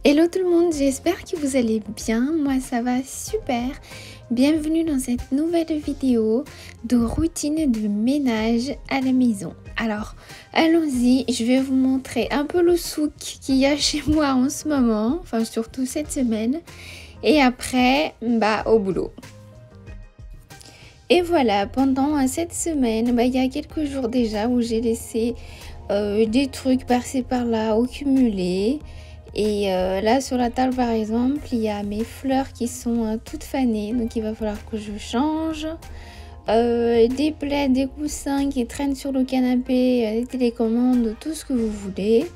Hello tout le monde, j'espère que vous allez bien, moi ça va super. Bienvenue dans cette nouvelle vidéo de routine de ménage à la maison. Alors allons-y, je vais vous montrer un peu le souk qu'il y a chez moi en ce moment, enfin surtout cette semaine. Et après, au boulot. Et voilà, pendant cette semaine, il y a quelques jours déjà où j'ai laissé des trucs par-ci par-là accumulés. Et là sur la table par exemple, il y a mes fleurs qui sont toutes fanées, donc il va falloir que je change. Des plaids, des coussins qui traînent sur le canapé, des télécommandes, tout ce que vous voulez.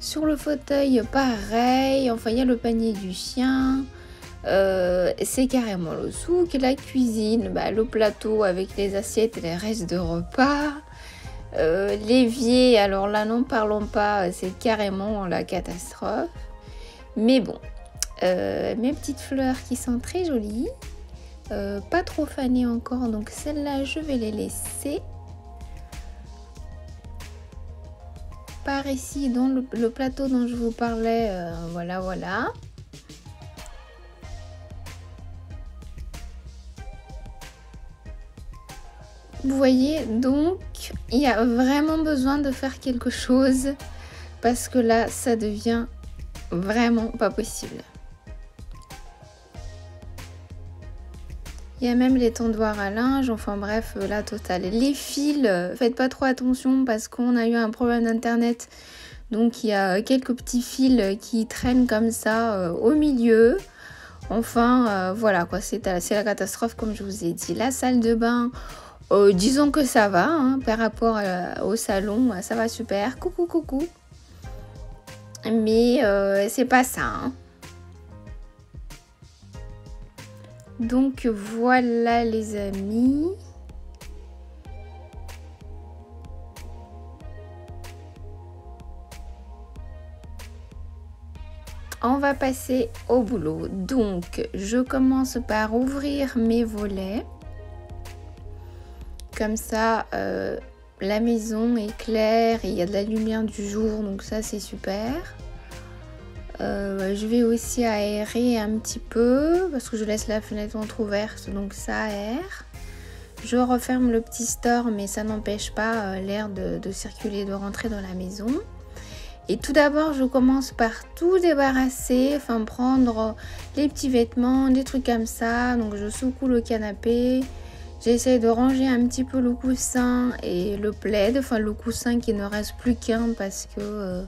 Sur le fauteuil pareil, enfin il y a le panier du chien. C'est carrément le souk, la cuisine, le plateau avec les assiettes et les restes de repas. L'évier, alors là n'en parlons pas, c'est carrément la catastrophe. Mais bon, mes petites fleurs qui sont très jolies, pas trop fanées encore, donc celles-là je vais les laisser. Par ici, dans le plateau dont je vous parlais, voilà. Vous voyez, donc il y a vraiment besoin de faire quelque chose parce que là, ça devient vraiment pas possible. Il y a même les tendoirs à linge, enfin bref, la totale. Les fils, faites pas trop attention parce qu'on a eu un problème d'internet. Donc il y a quelques petits fils qui traînent comme ça au milieu. Enfin, voilà quoi, c'est la catastrophe comme je vous ai dit. La salle de bain... disons que ça va, par rapport au salon, ça va super. Coucou. Mais c'est pas ça. Donc voilà les amis. On va passer au boulot. Donc je commence par ouvrir mes volets. Comme ça, la maison est claire et il y a de la lumière du jour, donc ça c'est super. Je vais aussi aérer un petit peu parce que je laisse la fenêtre entrouverte, donc ça aère. Je referme le petit store, mais ça n'empêche pas l'air de circuler, de rentrer dans la maison. Et tout d'abord, je commence par tout débarrasser, enfin prendre les petits vêtements, des trucs comme ça. Donc je secoue le canapé. J'essaie de ranger un petit peu le coussin et le plaid, enfin le coussin qui ne reste plus qu'un parce que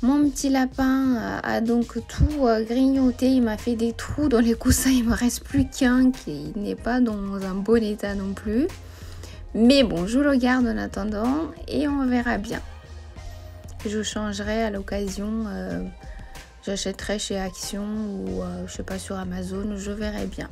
mon petit lapin a donc tout grignoté, il m'a fait des trous dans les coussins, il me reste plus qu'un qui n'est pas dans un bon état non plus. Mais bon, je le garde en attendant et on verra bien. Je changerai à l'occasion, j'achèterai chez Action ou je sais pas sur Amazon, je verrai bien.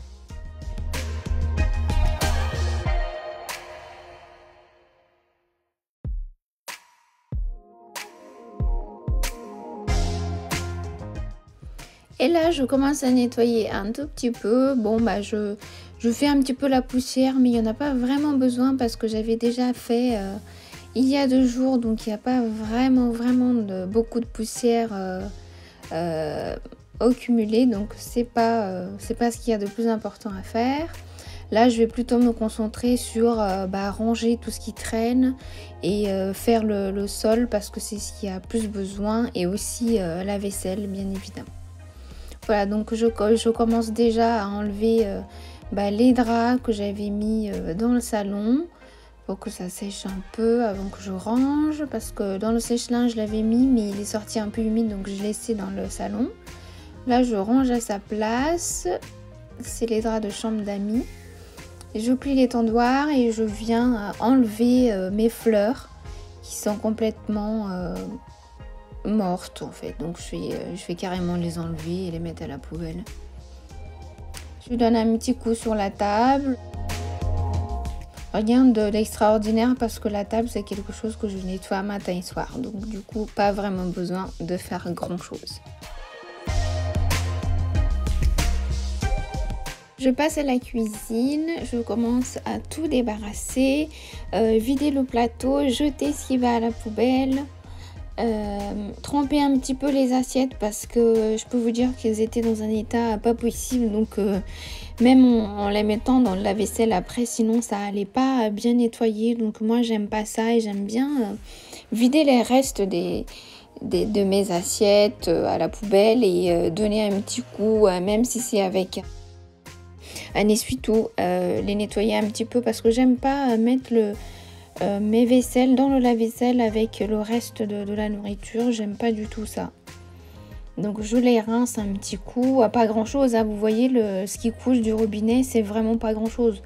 Et là, je commence à nettoyer un tout petit peu. Bon, je fais un petit peu la poussière, mais il n'y en a pas vraiment besoin parce que j'avais déjà fait il y a 2 jours. Donc, il n'y a pas vraiment beaucoup de poussière accumulée. Donc, c'est pas ce qu'il y a de plus important à faire. Là, je vais plutôt me concentrer sur ranger tout ce qui traîne et faire le sol parce que c'est ce qui a plus besoin. Et aussi la vaisselle, bien évidemment. Voilà, donc je commence déjà à enlever les draps que j'avais mis dans le salon pour que ça sèche un peu avant que je range. Parce que dans le sèche-linge, je l'avais mis, mais il est sorti un peu humide, donc je l'ai laissé dans le salon. Là, je range à sa place. C'est les draps de chambre d'amis. Je plie les tendoirs et je viens enlever mes fleurs qui sont complètement... mortes en fait, donc je vais carrément les enlever et les mettre à la poubelle. Je lui donne un petit coup sur la table, rien d'extraordinaire parce que la table c'est quelque chose que je nettoie matin et soir, donc du coup pas vraiment besoin de faire grand chose. Je passe à la cuisine, je commence à tout débarrasser, vider le plateau, jeter ce qui va à la poubelle. tremper un petit peu les assiettes parce que je peux vous dire qu'elles étaient dans un état pas possible. Donc même en les mettant dans le lave-vaisselle après, sinon ça allait pas bien nettoyer. Donc moi j'aime pas ça et j'aime bien vider les restes de mes assiettes à la poubelle et donner un petit coup, même si c'est avec un essuie-tout, les nettoyer un petit peu parce que j'aime pas mettre mes vaisselles dans le lave-vaisselle avec le reste de la nourriture. J'aime pas du tout ça. Donc je les rince un petit coup, pas grand chose, hein. Vous voyez ce qui coule du robinet, c'est vraiment pas grand chose.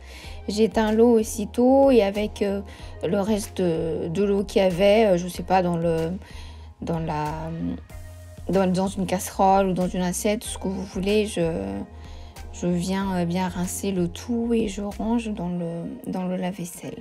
J'éteins l'eau aussitôt et avec le reste de l'eau qu'il y avait, je sais pas, dans une casserole ou dans une assiette, ce que vous voulez, je viens bien rincer le tout et je range dans le lave-vaisselle.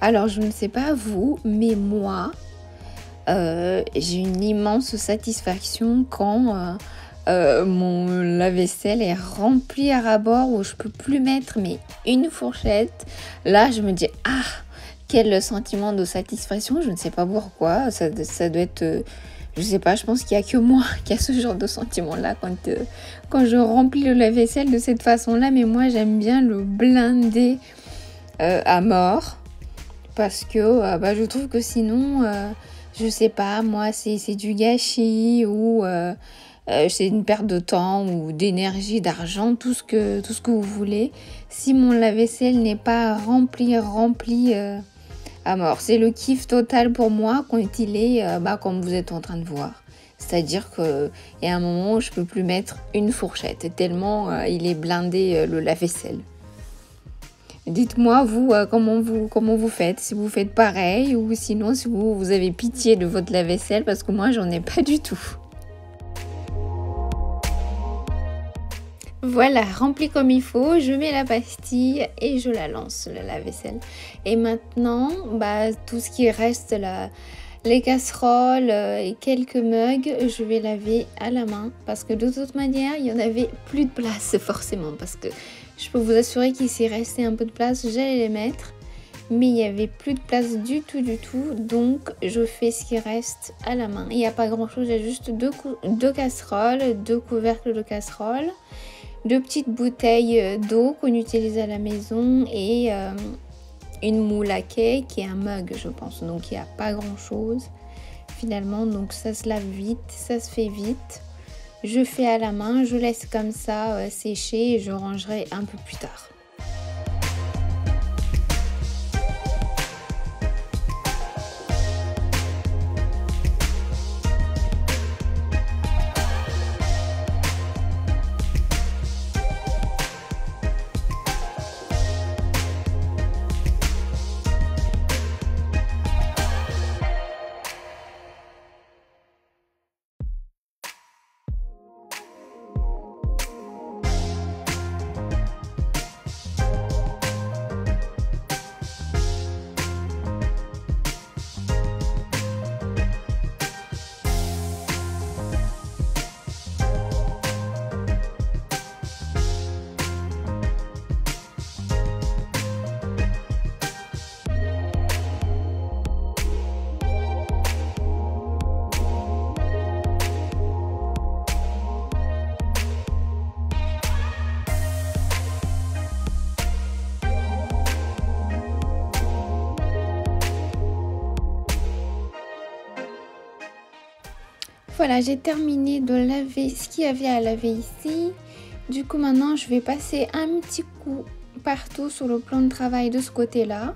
Alors, je ne sais pas vous, mais moi, j'ai une immense satisfaction quand mon lave-vaisselle est rempli à ras-bord où je peux plus mettre mais une fourchette. Là, je me dis, ah, quel sentiment de satisfaction. Je ne sais pas pourquoi. Ça doit être... je sais pas, je pense qu'il n'y a que moi qui a ce genre de sentiment-là quand je remplis le lave-vaisselle de cette façon-là. Mais moi, j'aime bien le blinder à mort. Parce que je trouve que sinon, je sais pas, moi, c'est du gâchis ou c'est une perte de temps ou d'énergie, d'argent, tout ce que vous voulez. Si mon lave-vaisselle n'est pas rempli à mort. C'est le kiff total pour moi quand il est comme vous êtes en train de voir. C'est-à-dire qu'il y a un moment où je peux plus mettre une fourchette tellement il est blindé le lave-vaisselle. Dites-moi, vous, comment vous faites, si vous faites pareil ou sinon si vous avez pitié de votre lave-vaisselle parce que moi, j'en ai pas du tout. Voilà, rempli comme il faut, je mets la pastille et je la lance, le lave-vaisselle. Et maintenant, tout ce qui reste là, les casseroles et quelques mugs, je vais laver à la main parce que de toute manière, il y en avait plus de place forcément parce que je peux vous assurer qu'il s'est resté un peu de place, j'allais les mettre, mais il n'y avait plus de place du tout, donc je fais ce qui reste à la main. Il n'y a pas grand chose, il y a juste deux casseroles, 2 couvercles de casseroles, 2 petites bouteilles d'eau qu'on utilise à la maison et une moule à cake et un mug, je pense. Donc il n'y a pas grand chose finalement, donc ça se lave vite, ça se fait vite. Je fais à la main, je laisse comme ça sécher et je rangerai un peu plus tard. Voilà, j'ai terminé de laver ce qu'il y avait à laver ici. Du coup, maintenant, je vais passer un petit coup partout sur le plan de travail de ce côté-là.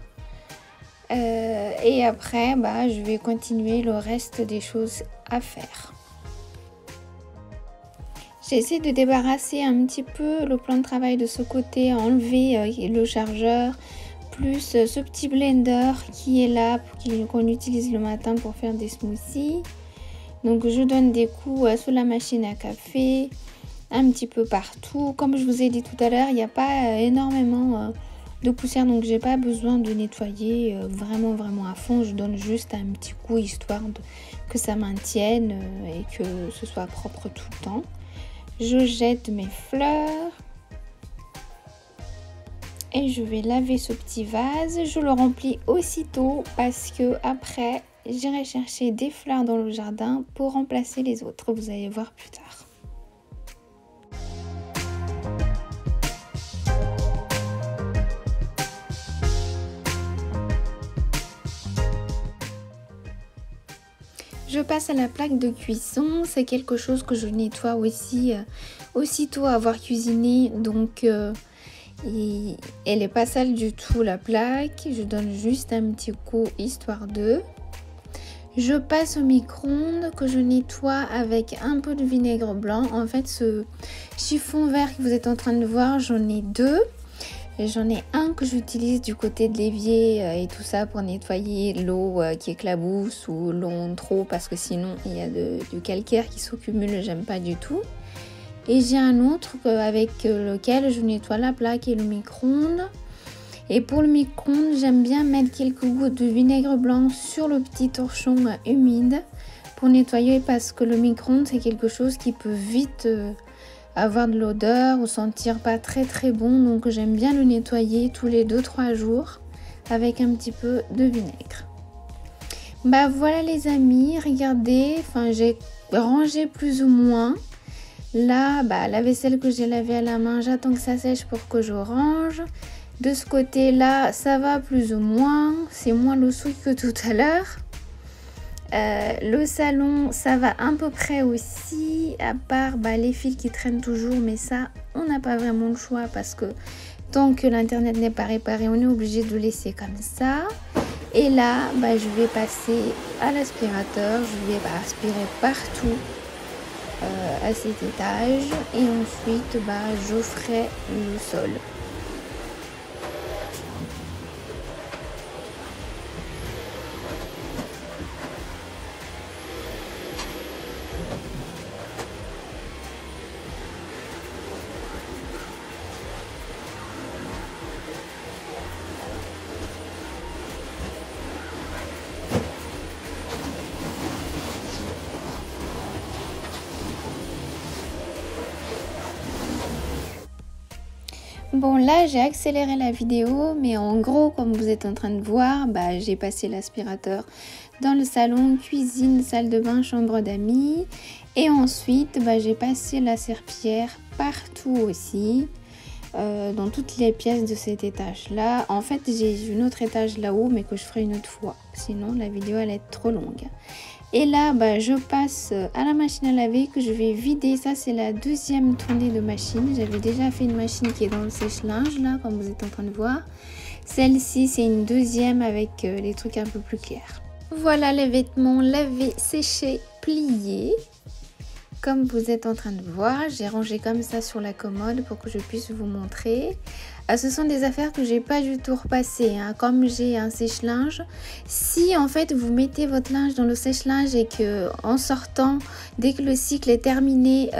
Et après, je vais continuer le reste des choses à faire. J'essaie de débarrasser un petit peu le plan de travail de ce côté, enlever le chargeur, plus ce petit blender qui est là, qu'on utilise le matin pour faire des smoothies. Donc je donne des coups sur la machine à café, un petit peu partout. Comme je vous ai dit tout à l'heure, il n'y a pas énormément de poussière, donc j'ai pas besoin de nettoyer vraiment à fond. Je donne juste un petit coup histoire que ça maintienne et que ce soit propre tout le temps. Je jette mes fleurs et je vais laver ce petit vase. Je le remplis aussitôt parce que après j'irai chercher des fleurs dans le jardin pour remplacer les autres. Vous allez voir plus tard. Je passe à la plaque de cuisson. C'est quelque chose que je nettoie aussi aussitôt avoir cuisiné. Donc elle n'est pas sale du tout, la plaque. Je donne juste un petit coup histoire de. Je passe au micro-ondes que je nettoie avec un peu de vinaigre blanc. En fait, ce chiffon vert que vous êtes en train de voir, j'en ai deux. J'en ai un que j'utilise du côté de l'évier et tout ça pour nettoyer l'eau qui éclabousse ou l'eau en trop parce que sinon il y a du calcaire qui s'accumule, j'aime pas du tout. Et j'ai un autre avec lequel je nettoie la plaque et le micro-ondes. Et pour le micro-ondes, j'aime bien mettre quelques gouttes de vinaigre blanc sur le petit torchon humide pour nettoyer parce que le micro-ondes c'est quelque chose qui peut vite avoir de l'odeur ou sentir pas très bon, donc j'aime bien le nettoyer tous les 2-3 jours avec un petit peu de vinaigre. Bah voilà les amis, regardez, enfin j'ai rangé plus ou moins. Là, la vaisselle que j'ai lavée à la main, j'attends que ça sèche pour que je range. De ce côté-là, ça va plus ou moins, c'est moins le souci que tout à l'heure. Le salon, ça va à peu près aussi, à part les fils qui traînent toujours, mais ça, on n'a pas vraiment le choix parce que tant que l'internet n'est pas réparé, on est obligé de laisser comme ça. Et là, je vais passer à l'aspirateur, je vais aspirer partout à cet étage et ensuite, je ferai le sol. Bon là j'ai accéléré la vidéo mais en gros comme vous êtes en train de voir j'ai passé l'aspirateur dans le salon, cuisine, salle de bain, chambre d'amis et ensuite j'ai passé la serpillière partout aussi dans toutes les pièces de cet étage là. En fait j'ai une autre étage là-haut mais que je ferai une autre fois sinon la vidéo elle est trop longue. Et là, je passe à la machine à laver que je vais vider. Ça, c'est la deuxième tournée de machine. J'avais déjà fait une machine qui est dans le sèche-linge, là, comme vous êtes en train de voir. Celle-ci, c'est une deuxième avec les trucs un peu plus clairs. Voilà les vêtements lavés, séchés, pliés. Comme vous êtes en train de voir, j'ai rangé comme ça sur la commode pour que je puisse vous montrer. Ce sont des affaires que j'ai pas du tout repassées. Comme j'ai un sèche-linge, si en fait vous mettez votre linge dans le sèche-linge et que en sortant, dès que le cycle est terminé,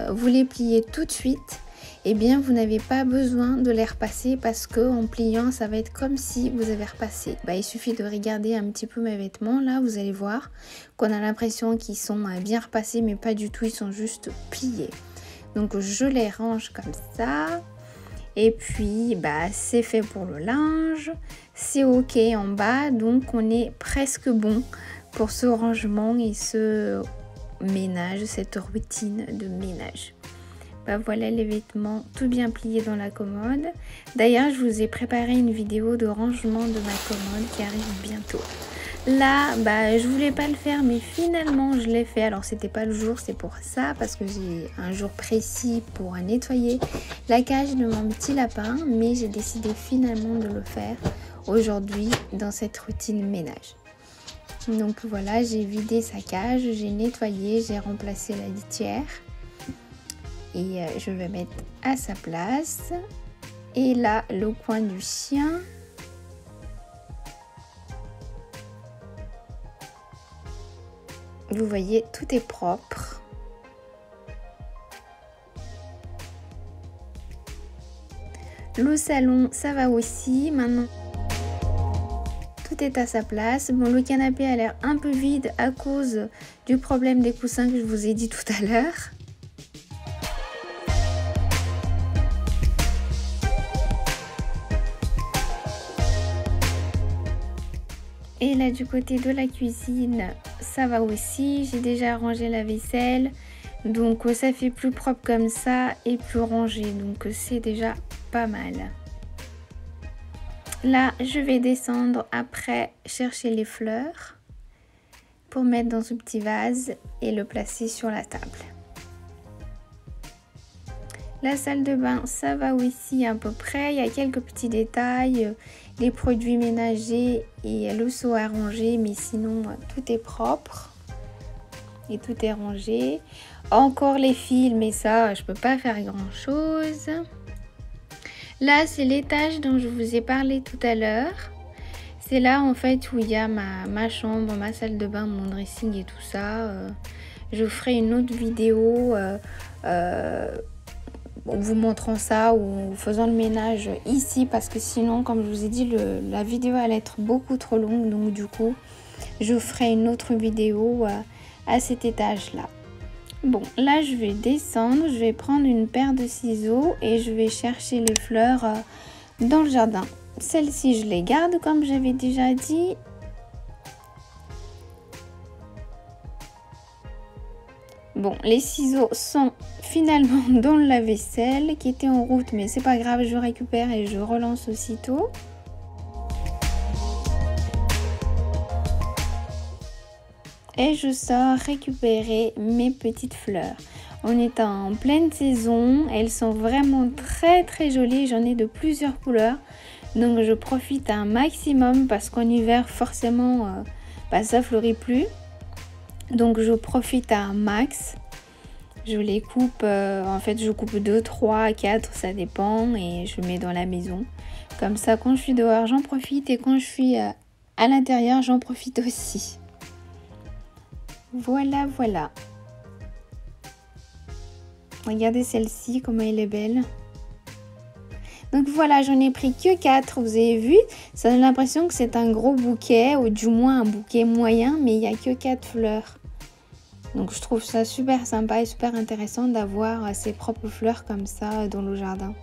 vous les pliez tout de suite, eh bien vous n'avez pas besoin de les repasser parce que en pliant, ça va être comme si vous avez repassé. Il suffit de regarder un petit peu mes vêtements. Là, vous allez voir qu'on a l'impression qu'ils sont bien repassés, mais pas du tout, ils sont juste pliés. Donc je les range comme ça. Et puis c'est fait pour le linge, c'est ok en bas, donc on est presque bon pour ce rangement et ce ménage, cette routine de ménage. Voilà les vêtements tout bien pliés dans la commode. D'ailleurs je vous ai préparé une vidéo de rangement de ma commode qui arrive bientôt. Là, je voulais pas le faire, mais finalement je l'ai fait. Alors c'était pas le jour, c'est pour ça, parce que j'ai un jour précis pour nettoyer la cage de mon petit lapin, mais j'ai décidé finalement de le faire aujourd'hui dans cette routine ménage. Donc voilà, j'ai vidé sa cage, j'ai nettoyé, j'ai remplacé la litière et je vais mettre à sa place. Et là, le coin du chien. Vous voyez, tout est propre. Le salon, ça va aussi. Maintenant, tout est à sa place. Bon, le canapé a l'air un peu vide à cause du problème des coussins que je vous ai dit tout à l'heure. Et là, du côté de la cuisine, ça va aussi. J'ai déjà rangé la vaisselle. Donc, ça fait plus propre comme ça et plus rangé. Donc, c'est déjà pas mal. Là, je vais descendre après chercher les fleurs pour mettre dans ce petit vase et le placer sur la table. La salle de bain, ça va aussi à peu près. Il y a quelques petits détails, les produits ménagers et le seau à ranger, mais sinon tout est propre et tout est rangé. Encore les fils, mais ça, je peux pas faire grand chose. Là, c'est l'étage dont je vous ai parlé tout à l'heure. C'est là en fait où il y a ma chambre, ma salle de bain, mon dressing et tout ça. Je ferai une autre vidéo vous montrant ça ou faisant le ménage ici parce que sinon, comme je vous ai dit, la vidéo allait être beaucoup trop longue. Donc du coup, je ferai une autre vidéo à cet étage-là. Bon, là, je vais descendre. Je vais prendre une paire de ciseaux et je vais chercher les fleurs dans le jardin. Celles-ci, je les garde comme j'avais déjà dit. Bon, les ciseaux sont finalement dans le lave-vaisselle qui était en route, mais c'est pas grave, je récupère et je relance aussitôt. Et je sors récupérer mes petites fleurs. On est en pleine saison, elles sont vraiment très jolies, j'en ai de plusieurs couleurs. Donc je profite un maximum parce qu'en hiver forcément ça fleurit plus. Donc je profite à un max. Je les coupe, en fait je coupe 2, 3, 4, ça dépend et je mets dans la maison. Comme ça quand je suis dehors j'en profite et quand je suis à l'intérieur j'en profite aussi. Voilà, voilà. Regardez celle-ci, comment elle est belle. Donc voilà, j'en ai pris que 4, vous avez vu. Ça donne l'impression que c'est un gros bouquet, ou du moins un bouquet moyen, mais il n'y a que 4 fleurs. Donc je trouve ça super sympa et super intéressant d'avoir ses propres fleurs comme ça dans le jardin.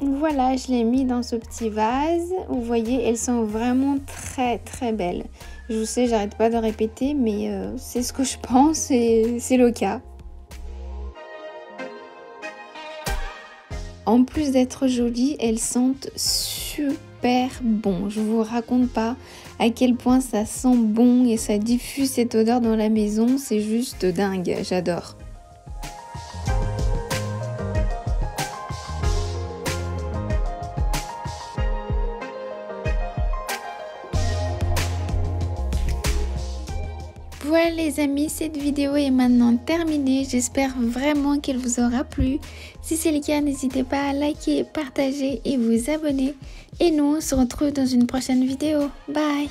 Voilà, je l'ai mis dans ce petit vase. Vous voyez, elles sont vraiment très belles. Je sais, j'arrête pas de répéter, mais c'est ce que je pense et c'est le cas. En plus d'être jolies, elles sentent super bon. Je vous raconte pas à quel point ça sent bon et ça diffuse cette odeur dans la maison. C'est juste dingue, j'adore. Voilà les amis, cette vidéo est maintenant terminée. J'espère vraiment qu'elle vous aura plu. Si c'est le cas, n'hésitez pas à liker, partager et vous abonner. Et nous, on se retrouve dans une prochaine vidéo. Bye!